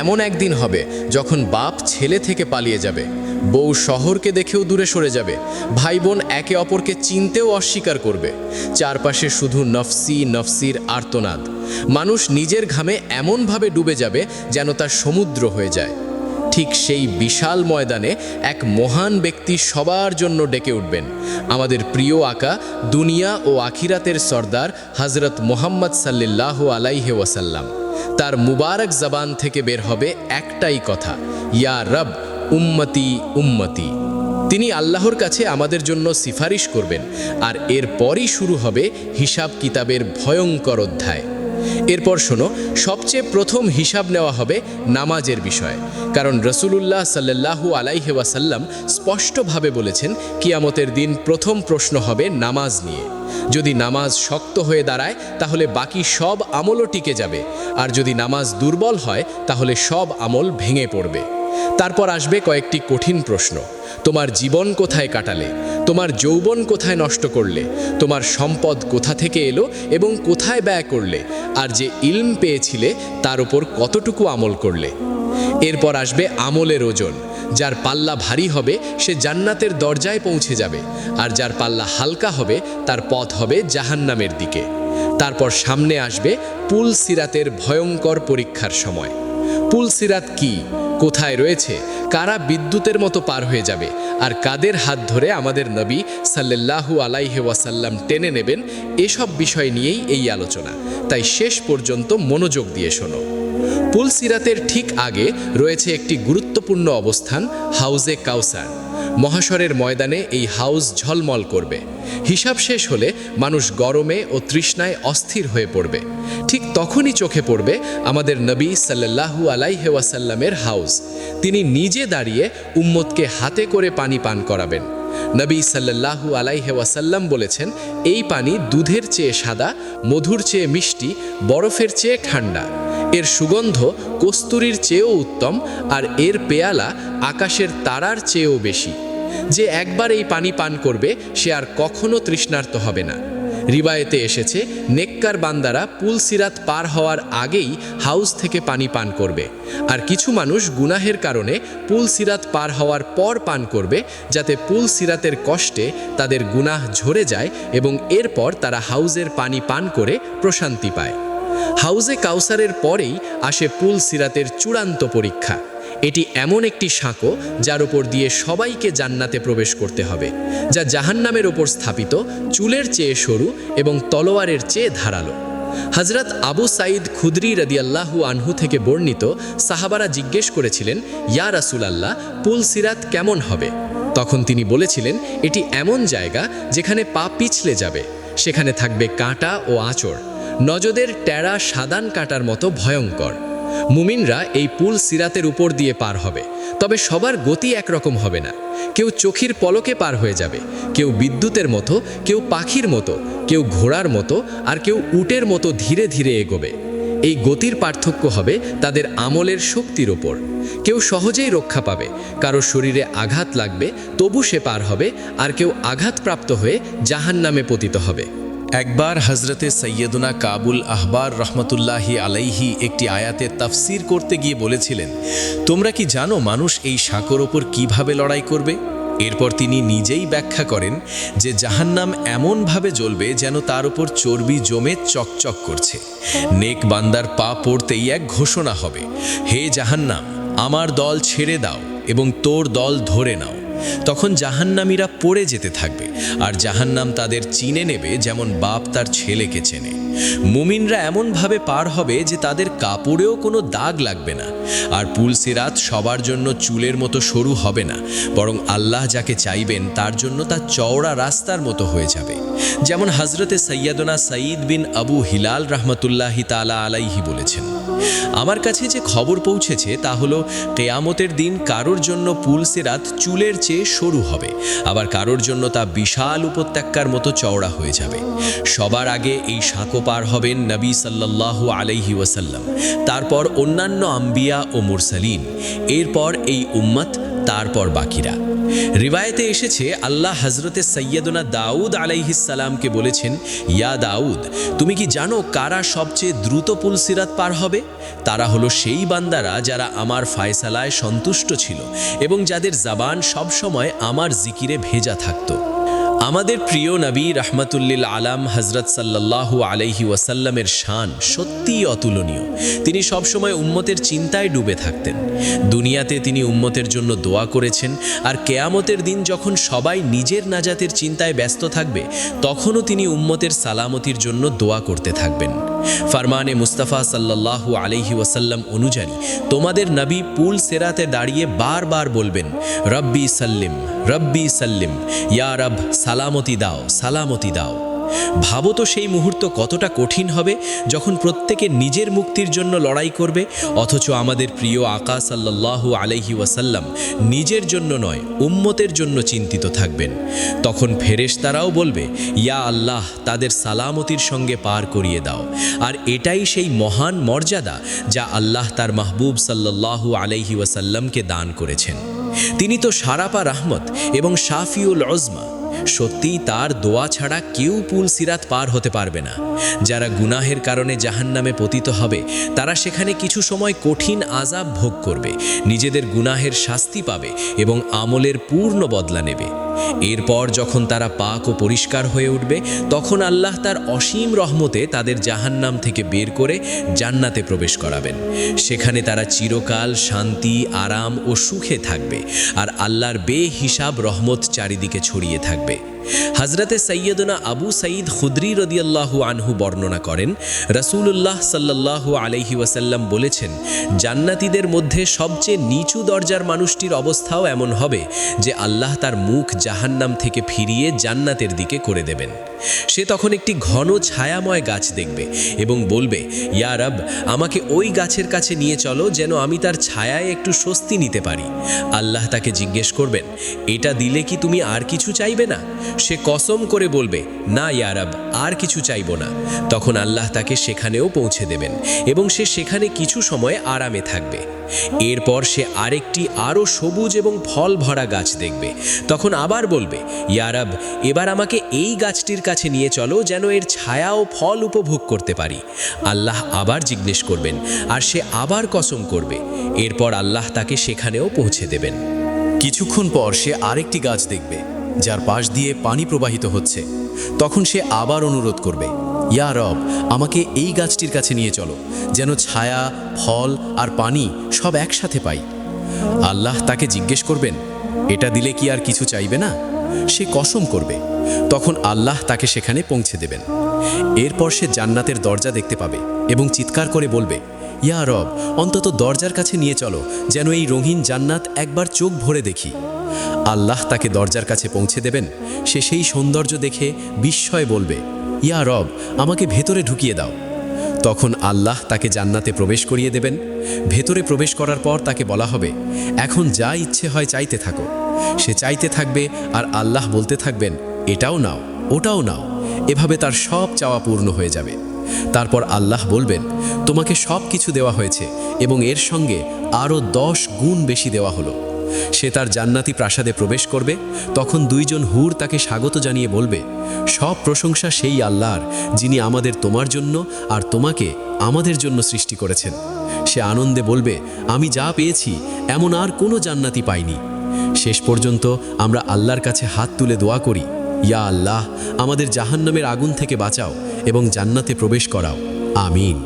এমন একদিন হবে যখন বাপ ছেলে থেকে পালিয়ে যাবে, বউ শহরকে দেখেও দূরে সরে যাবে, ভাই বোন একে অপরকে চিনতেও অস্বীকার করবে। চারপাশে শুধু নফসি নফসির আর্তনাদ। মানুষ নিজের ঘামে এমনভাবে ডুবে যাবে যেন তা সমুদ্র হয়ে যায়। ঠিক সেই বিশাল ময়দানে এক মহান ব্যক্তি সবার জন্য ডেকে উঠবেন, আমাদের প্রিয় আকা, দুনিয়া ও আখিরাতের সর্দার হযরত মুহাম্মদ সাল্লাল্লাহু আলাইহি ওয়াসাল্লাম। তার মুবারক জবান থেকে বের হবে একটাই কথা, ইয়া রব উম্মতি উম্মতি। তিনি আল্লাহর কাছে আমাদের জন্য সিফারিশ করবেন, আর এরপরই শুরু হবে হিসাব কিতাবের ভয়ঙ্কর অধ্যায়। এরপর শোনো, সবচেয়ে প্রথম হিসাব নেওয়া হবে নামাজের বিষয়ে, কারণ রাসূলুল্লাহ সাল্লাল্লাহু আলাইহি ওয়াসাল্লাম স্পষ্টভাবে বলেছেন কিয়ামতের দিন প্রথম প্রশ্ন হবে নামাজ নিয়ে। যদি নামাজ শক্ত হয়ে দাঁড়ায় তাহলে বাকি সব আমলও টিকে যাবে, আর যদি নামাজ দুর্বল হয় তাহলে সব আমল ভেঙে পড়বে। তারপর আসবে কয়েকটি কঠিন প্রশ্ন। তোমার জীবন কোথায় কাটালে? তোমার যৌবন কোথায় নষ্ট করলে? তোমার সম্পদ কোথা থেকে এলো এবং কোথায় ব্যয় করলে? আর যে ইলম পেয়েছিলে তার উপর কতটুকু আমল করলে? এরপর আসবে আমলের ওজন। যার পাল্লা ভারী হবে সে জান্নাতের দরজায় পৌঁছে যাবে, আর যার পাল্লা হালকা হবে তার পথ হবে জাহান্নামের দিকে। তারপর সামনে আসবে পুল সিরাতের ভয়ঙ্কর পরীক্ষার সময়। পুল সিরাত কি, কোথায় রয়েছে, কারা বিদ্যুতের মতো পার হয়ে যাবে, আর কাদের হাত ধরে আমাদের নবী সাল্লাল্লাহু আলাইহি ওয়াসাল্লাম টেনে নেবেন, এসব বিষয় নিয়েই এই আলোচনা। তাই শেষ পর্যন্ত মনোযোগ দিয়ে শোনো। পুল সিরাতের ঠিক আগে রয়েছে একটি গুরুত্বপূর্ণ অবস্থান, হাউজে কাউসার। মহাশরের ময়দানে এই হাউজ ঝলমল করবে। হিসাব শেষ হলে মানুষ গরমে ও তৃষ্ণায় অস্থির হয়ে পড়বে। ঠিক তখনই চোখে পড়বে আমাদের নবী সাল্লাল্লাহু আলাইহি ওয়াসাল্লামের হাউজ। তিনি নিজে দাঁড়িয়ে উম্মতকে হাতে করে পানি পান করাবেন। নবী সাল্লাল্লাহু আলাইহি ওয়াসাল্লাম বলেছেন, এই পানি দুধের চেয়ে সাদা, মধুর চেয়ে মিষ্টি, বরফের চেয়ে ঠান্ডা। এর সুগন্ধ কস্তুরীর চেয়েও উত্তম, আর এর পেয়ালা আকাশের তারার চেয়েও বেশি। যে একবার এই পানি পান করবে সে আর কখনো তৃষ্ণার্ত হবে না। রিবায়েতে এসেছে, নেককার বান্দারা পুল সিরাত পার হওয়ার আগেই হাউস থেকে পানি পান করবে, আর কিছু মানুষ গুনাহের কারণে পুল সিরাত পার হওয়ার পর পান করবে, যাতে পুল সিরাতের কষ্টে তাদের গুনাহ ঝরে যায় এবং এরপর তারা হাউজের পানি পান করে প্রশান্তি পায়। হাউজে কাউসারের পরেই আসে পুল সিরাতের চূড়ান্ত পরীক্ষা। এটি এমন একটি সাঁকো যার উপর দিয়ে সবাইকে জান্নাতে প্রবেশ করতে হবে, যা জাহান্নামের ওপর স্থাপিত, চুলের চেয়ে সরু এবং তলোয়ারের চেয়ে ধারালো। হযরত আবু সাঈদ খুদরি রাদিয়াল্লাহু আনহু থেকে বর্ণিত, সাহাবারা জিজ্ঞেস করেছিলেন, ইয়া রাসূলাল্লাহ, পুল সিরাত কেমন হবে? তখন তিনি বলেছিলেন, এটি এমন জায়গা যেখানে পা পিছলে যাবে, সেখানে থাকবে কাঁটা ও আঁচড়, নজদের টেরা সাদান কাঁটার মতো ভয়ঙ্কর। মুমিনরা এই পুল সিরাতের উপর দিয়ে পার হবে, তবে সবার গতি একরকম হবে না। কেউ চোখের পলকে পার হয়ে যাবে, কেউ বিদ্যুতের মতো, কেউ পাখির মতো, কেউ ঘোড়ার মতো, আর কেউ উটের মতো ধীরে ধীরে এগোবে। এই গতির পার্থক্য হবে তাদের আমলের শক্তির ওপর। কেউ সহজেই রক্ষা পাবে, কারো শরীরে আঘাত লাগবে তবু সে পার হবে, আর কেউ আঘাতপ্রাপ্ত হয়ে জাহান্নামে পতিত হবে। একবার হজরতে সৈয়দনা কাবুল আহবার রহমতুল্লাহি আলাইহি একটি আয়াতের তাফসির করতে গিয়ে বলেছিলেন, তোমরা কি জানো মানুষ এই সাঁকোর ওপর কিভাবে লড়াই করবে? এরপর তিনি নিজেই ব্যাখ্যা করেন যে জাহান্নাম এমনভাবে জ্বলবে যেন তার উপর চর্বি জমে চকচক করছে। নেক বান্দার পা পড়তেই এক ঘোষণা হবে, হে জাহান্নাম, আমার দল ছেড়ে দাও এবং তোর দল ধরে নাও। তখন জাহান্নামীরা পড়ে যেতে থাকবে, আর জাহান্নাম তাদের চিনে নেবে যেমন বাপ তার ছেলেকে চেনে। মুমিনরা এমনভাবে পার হবে যে তাদের কাপড়েও কোনো দাগ লাগবে না। আর পুল সিরাত সবার জন্য চুলের মতো সরু হবে না, বরং আল্লাহ যাকে চাইবেন তার জন্য তা চওড়া রাস্তার মতো হয়ে যাবে। যেমন হজরতে সৈয়দনা সঈদ বিন আবু হিলাল রহমতুল্লাহি তাআলা আলাইহি বলেছেন, আমার কাছে যে খবর পৌঁছেছে তা হলো, কিয়ামতের দিন কারোর জন্য পুল সিরাত চুলের চেয়ে সরু হবে, আবার কারোর জন্য তা বিশাল উপত্যকার মতো চওড়া হয়ে যাবে। সবার আগে এই সাঁকো পার হবেন নবী সাল্লাল্লাহু আলাইহি ওয়াসাল্লাম, তারপর অন্যান্য আম্বিয়া ও মুরসালিন, এরপর এই উম্মত তারপর বাকিরা। রিওয়ায়েতে এসেছে আল্লাহ হজরতে সৈয়দনা দাউদ আলাইহিসসালামকে বলেছেন, ইয়া দাউদ, তুমি কি জানো কারা সবচেয়ে দ্রুত পুলসিরাত পার হবে? তারা হলো সেই বান্দারা যারা আমার ফায়সালায় সন্তুষ্ট ছিল এবং যাদের জবান সবসময় আমার জিকিরে ভেজা থাকত। আমাদের প্রিয় নবী রাহমাতুল্লিল আলাম হজরত সাল্লাল্লাহু আলাইহি ওয়াসাল্লামের শান সত্যিই অতুলনীয়। তিনি সবসময় উম্মতের চিন্তায় ডুবে থাকতেন। দুনিয়াতে তিনি উম্মতের জন্য দোয়া করেছেন, আর কেয়ামতের দিন যখন সবাই নিজের নাজাতের চিন্তায় ব্যস্ত থাকবে, তখনও তিনি উম্মতের সালামতির জন্য দোয়া করতে থাকবেন। ফরমানে মুস্তাফা সাল্লাল্লাহু আলাইহি ওয়াসাল্লাম অনুযায়ী তোমাদের নবী পুল সেরাতে দাঁড়িয়ে বারবার বলবেন, রব্বি সাল্লিম, রব্বি সাল্লিম, ইয়া রব সালামতি দাও, সালামতি দাও। ভাবো তো সেই মুহূর্ত কতটা কঠিন হবে যখন প্রত্যেকে নিজের মুক্তির জন্য লড়াই করবে, অথচ আমাদের প্রিয় আকা সাল্লাল্লাহু আলাইহি ওয়াসাল্লাম নিজের জন্য নয়, উম্মতের জন্য চিন্তিত থাকবেন। তখন ফেরেশতারাও বলবে, ইয়া আল্লাহ, তাদের সালামতির সঙ্গে পার করিয়ে দাও। আর এটাই সেই মহান মর্যাদা যা আল্লাহ তার মাহবুব সাল্লাল্লাহু আলাইহি ওয়াসাল্লামকে দান করেছেন। তিনি তো সারাপা রাহমত এবং শাফিউল উজমা। সত্যিই তার দোয়া ছাড়া কেউ পুল সিরাত পার হতে পারবে না। যারা গুনাহের কারণে জাহান্নামে পতিত হবে, তারা সেখানে কিছু সময় কঠিন আযাব ভোগ করবে, নিজেদের গুনাহের শাস্তি পাবে এবং আমলের পূর্ণ বদলা নেবে। এরপর যখন তারা পাক ও পরিষ্কার হয়ে উঠবে, তখন আল্লাহ তার অসীম রহমতে তাদের জাহান্নাম থেকে বের করে জান্নাতে প্রবেশ করাবেন। সেখানে তারা চিরকাল শান্তি, আরাম ও সুখে থাকবে, আর আল্লাহর বেহিসাব রহমত চারিদিকে ছড়িয়ে থাকবে। হজরতে সৈয়দনা আবু সাঈদ খুদরি রাদিয়াল্লাহু আনহু বর্ণনা করেন, রাসূলুল্লাহ সাল্লাল্লাহু আলাইহি ওয়াসাল্লাম বলেছেন, জান্নাতীদের মধ্যে সবচেয়ে নিচু দরজার মানুষটির অবস্থাও এমন হবে যে আল্লাহ তার মুখ জাহান্নাম থেকে ফিরিয়ে জান্নাতের দিকে করে দেবেন। সে তখন একটি ঘন ছায়াময় গাছ দেখবে এবং বলবে, ইয়া রব, আমাকে ওই গাছের কাছে নিয়ে চলো যেন আমি তার ছায়ায় একটু স্বস্তি নিতে পারি। আল্লাহ তাকে জিজ্ঞেস করবেন, এটা দিলে কি তুমি আর কিছু চাইবে না? সে কসম করে বলবে, না ইয়া রব, আর কিছু চাইব না। তখন আল্লাহ তাকে সেখানেও পৌঁছে দেবেন এবং সে সেখানে কিছু সময় আরামে থাকবে। এরপর সে আরেকটি আরও সবুজ এবং ফল ভরা গাছ দেখবে। তখন আবার বলবে, ইয়া রব, এবার আমাকে এই গাছটির কাছে নিয়ে চলো যেন এর ছায়া ও ফল উপভোগ করতে পারি। আল্লাহ আবার জিজ্ঞেস করবেন, আর সে আবার কসম করবে। এরপর আল্লাহ তাকে সেখানেও পৌঁছে দেবেন। কিছুক্ষণ পর সে আরেকটি গাছ দেখবে যার পাশ দিয়ে পানি প্রবাহিত হচ্ছে। তখন সে আবার অনুরোধ করবে, ইয়া রব, আমাকে এই গাছটির কাছে নিয়ে চলো যেন ছায়া, ফল আর পানি সব একসাথে পাই। আল্লাহ তাকে জিজ্ঞেস করবেন, এটা দিলে কি আর কিছু চাইবে না? সে কসম করবে। তখন আল্লাহ তাকে সেখানে পৌঁছে দেবেন। এরপর সে জান্নাতের দরজা দেখতে পাবে এবং চিৎকার করে বলবে, ইয়া রব, অন্তত দরজার কাছে নিয়ে চলো যেন এই রঙিন জান্নাত একবার চোখ ভরে দেখি। আল্লাহ তাকে দরজার কাছে পৌঁছে দেবেন। সে সেই সৌন্দর্য দেখে বিস্ময়ে বলবে, ইয়া রব, আমাকে ভেতরে ঢুকিয়ে দাও। তখন আল্লাহ তাকে জান্নাতে প্রবেশ করিয়ে দেবেন। ভেতরে প্রবেশ করার পর তাকে বলা হবে, এখন যা ইচ্ছে হয় চাইতে থাকো। সে চাইতে থাকবে আর আল্লাহ বলতে থাকবেন, এটাও নাও, ওটাও নাও। এভাবে তার সব চাওয়া পূর্ণ হয়ে যাবে। তারপর আল্লাহ বলবেন, তোমাকে সব কিছু দেওয়া হয়েছে এবং এর সঙ্গে আরও 10 গুণ বেশি দেওয়া হলো। সে তার জান্নাতি প্রাসাদে প্রবেশ করবে। তখন দুইজন হুর তাকে স্বাগত জানিয়ে বলবে, সব প্রশংসা সেই আল্লাহর যিনি আমাদের তোমার জন্য আর তোমাকে আমাদের জন্য সৃষ্টি করেছেন। সে আনন্দে বলবে, আমি যা পেয়েছি এমন আর কোনো জান্নাতি পাইনি। শেষ পর্যন্ত আমরা আল্লাহর কাছে হাত তুলে দোয়া করি, ইয়া আল্লাহ, আমাদের জাহান্নামের আগুন থেকে বাঁচাও এবং জান্নাতে প্রবেশ করাও। আমিন।